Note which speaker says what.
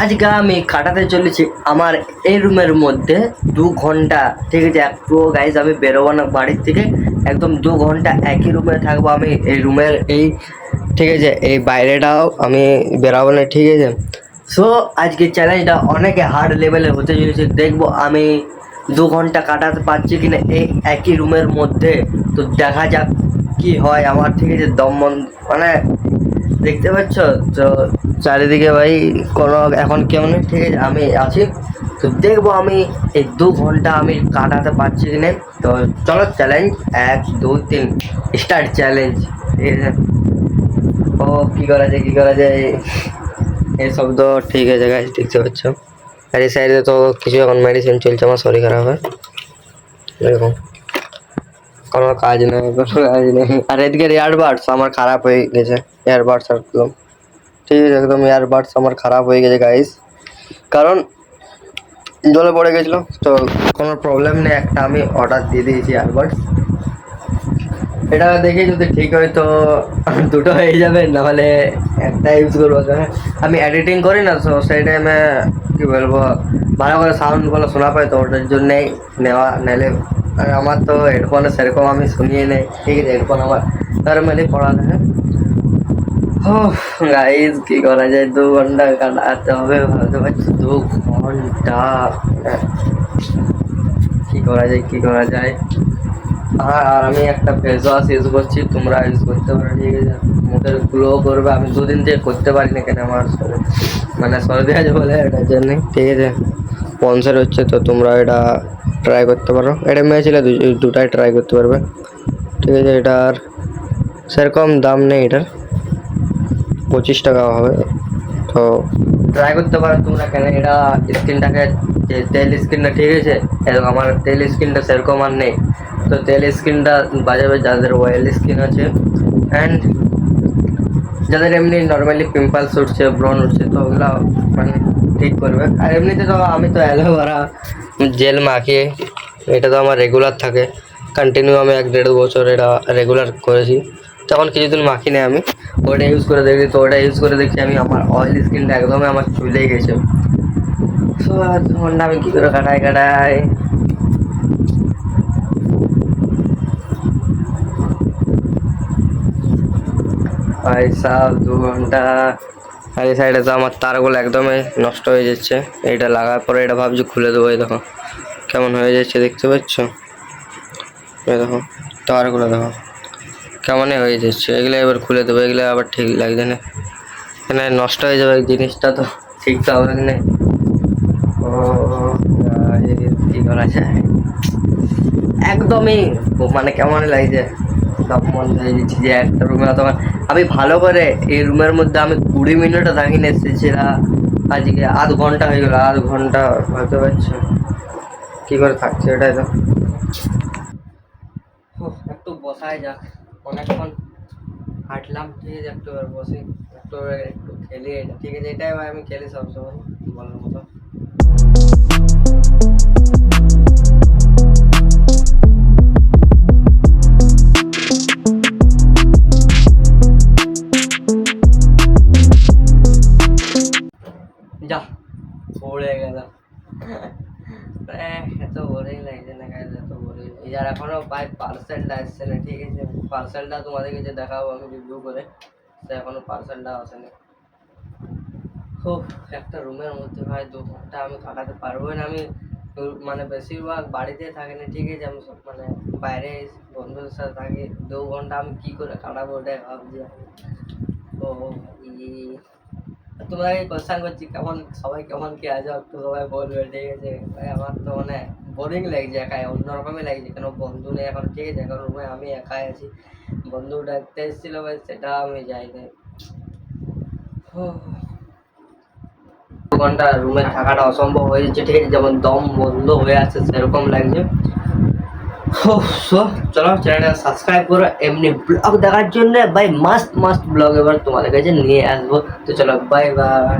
Speaker 1: আজকে আমি কাটাতে চলেছি আমার এই রুমের মধ্যে 2 ঘন্টা। ঠিক আছে, একটু গাইজ আমি বেরোবো না বাড়ির থেকে, একদম 2 ঘন্টা একই রুমে থাকবো আমি এই রুমের এই। ঠিক আছে, এই বাইরেটাও আমি বেরাবো না। ঠিক আছে, সো আজকে চ্যালেঞ্জটা অনেক হার্ড লেভেলে হতে চলেছে। দেখবো আমি 2 ঘন্টা কাটাতে পারছি কিনা এই একই রুমের মধ্যে। তো দেখা যাক কি হয় আমার। ঠিক আছে, দম মানে দেখতে পাচ্ছ তো চারিদিকে ভাই কোনো এখন কেউ নেই। ঠিক আছে, আমি আছি, তো দেখবো আমি এই 2 ঘন্টা আমি কাটাতে পারছি কি না। তো চলো চ্যালেঞ্জ 1 2 3 স্টার্ট চ্যালেঞ্জ। ঠিক আছে, ও কী করা যায় এসব তো ঠিক আছে গাইজ, দেখতে পাচ্ছ। আর এই সাইডে তো কিছু এখন মেডিসিন চলছে, আমার শরীর খারাপ হয় এরকম, কোনো কাজ নেই। আর এদিকে ইয়ারবাডস আমার খারাপ হয়ে গেছে, ইয়ারবাডস একদম। ঠিক আছে, একদম ইয়ারবাডস আমার খারাপ হয়ে গেছে গাইস, কারণ জলে পড়ে গেছিলো। তো কোনো প্রবলেম নেই, একটা আমি অর্ডার দিয়ে দিয়েছি ইয়ারবাডস। এটা দেখে যদি ঠিক হয় তো দুটো হয়ে যাবে, নাহলে একটা ইউজ করবো। আমি এডিটিং করি না, তো সেই টাইমে কী বলবো ভালো করে সাউন্ডগুলো শোনা পাই, তো ওটার জন্যেই নেওয়া। নাহলে আর আমার তো হেডফোনে সেরকম আমি শুনিয়ে নেই। ঠিক আছে, হেডফোন আমার নর্মালি পড়া থাকে। গাইজ কি করা যায়, 2 ঘন্টা কাটাতে হবে, ভাবতে পারছি 2 ঘন্টা কি করা যায়। আর আমি একটা ফেস ওয়াশ ইউজ করছি, তোমরা ইউজ করতে পারো। ঠিক আছে, মুখের গ্লো করবে। আমি 2 দিন থেকে করতে পারি না, কেন আমার মানে সর্দি আছে বলে, এটার জন্যে। ঠিক আছে, পন্সের হচ্ছে, তো তোমরা এটা ট্রাই করতে পারো। এটা মেয়ে ছিল, দুটাই ট্রাই করতে পারবে। ঠিক আছে, এটার সেরকম দাম নেই, এটার 25 টাকা হবে। তো ট্রাই করতে পারো তোমরা, কেন এটা স্কিনটাকে তেল স্কিনটা। ঠিক আছে, এরকম আমার তেল স্কিনটা সেরকম আর নেই, তো তেল স্কিনটা বাজাবে যাদের অয়েল স্কিন আছে, অ্যান্ড যাদের এমনি নর্মালি পিম্পলস উঠছে, ব্রণ উঠছে, তো ওগুলো মানে ঠিক করবে। আর এমনিতে তো আমি তো অ্যালোভেরা জেল মাখিয়ে, এটা তো আমার রেগুলার থাকে, কন্টিনিউ আমি 1-1.5 বছর এটা রেগুলার করেছি। তখন কিছুদিন মাখি নেই, আমি ওটা ইউজ করে দেখি, তো ওটা ইউজ করে দেখছি আমি আমার অয়েল স্কিনটা একদমই আমার চুলে গেছে। সো 2 ঘন্টা আমি কী করে কাটাই ভাই সাহ 2 ঘন্টা। আর এই সাইডে তো আমার তারগুলো একদমই নষ্ট হয়ে যাচ্ছে। এইটা লাগার পরে এটা ভাবছি খুলে দেবো। এই দেখো কেমন হয়ে যাচ্ছে, দেখতে পাচ্ছ? এই দেখো তারগুলো দেখো কেমনই হয়ে যাচ্ছে। এগুলো এবার খুলে দেবো, এগুলো আবার ঠিক লাগছে না, এখানে নষ্ট হয়ে যাবে জিনিসটা, তো ঠিক তো হবে না। ও কী করা যায়, একদমই মানে কেমন লাগছে। সব মন হয়ে যাচ্ছে যে একটা রুমে অথবা আমি ভালো করে এই রুমের মধ্যে আমি 20 মিনিটও থাকি না, এসেছিলাম আজকে আধ ঘন্টা হয়ে গেলো। আধ ঘন্টা হতে পারছো কী করে থাকছে, এটাই তো। একটু বসাই যাক, অনেকক্ষণ হাঁটলাম। ঠিক আছে, একটু বসি, একটু খেলি এটা। ঠিক আছে, এটাই আমি খেলি সবসময় বলার মতো। যা পড়ে গেল, এত বোরিং লাগছে না গাইজ, এত বোরিং। আর এখনো ভাই পার্সেলটা আসছে না। ঠিক আছে, পার্সেলটা তোমাদের কাছে দেখাবো আমি রিভিউ করে, তো এখনো পার্সেলটা আসেনি। খুব একটা রুমের মধ্যে ভাই 2 ঘন্টা আমি কাটাতে পারবো না। আমি মানে বেশিরভাগ বাড়িতে থাকি না। ঠিক আছে, আমি সব মানে বাইরে বন্ধুদের সাথে থাকি। 2 ঘন্টা আমি কী করে কাটাবো ওটাই ভাবছি। ও তোমাকে কোশ্চেন করছি, কেমন সবাই কেমন কি আছো, একটু সবাই বলবে। ঠিক আছে ভাই, আমার তো মানে বোরিং লাগছে, একাই অন্যরকমই লাগছে, কেন বন্ধু নেই এখন। ঠিক আছে, এখন রুমে আমি একাই আছি। বন্ধু ডাকতে এসেছিলো ভাই, সেটা আমি যাই না। 2 ঘন্টা রুমে থাকাটা অসম্ভব হয়ে যাচ্ছে। ঠিক আছে, যেমন দম বন্ধ হয়ে আছে সেরকম লাগছে। সো চলো চ্যানেলটা সাবস্ক্রাইব করো এমনি ব্লগ দেখার জন্য। ভাই মাস্ট ব্লগ এবার তোমাদের কাছে নিয়ে আসবো। তো চলো বাই বাই।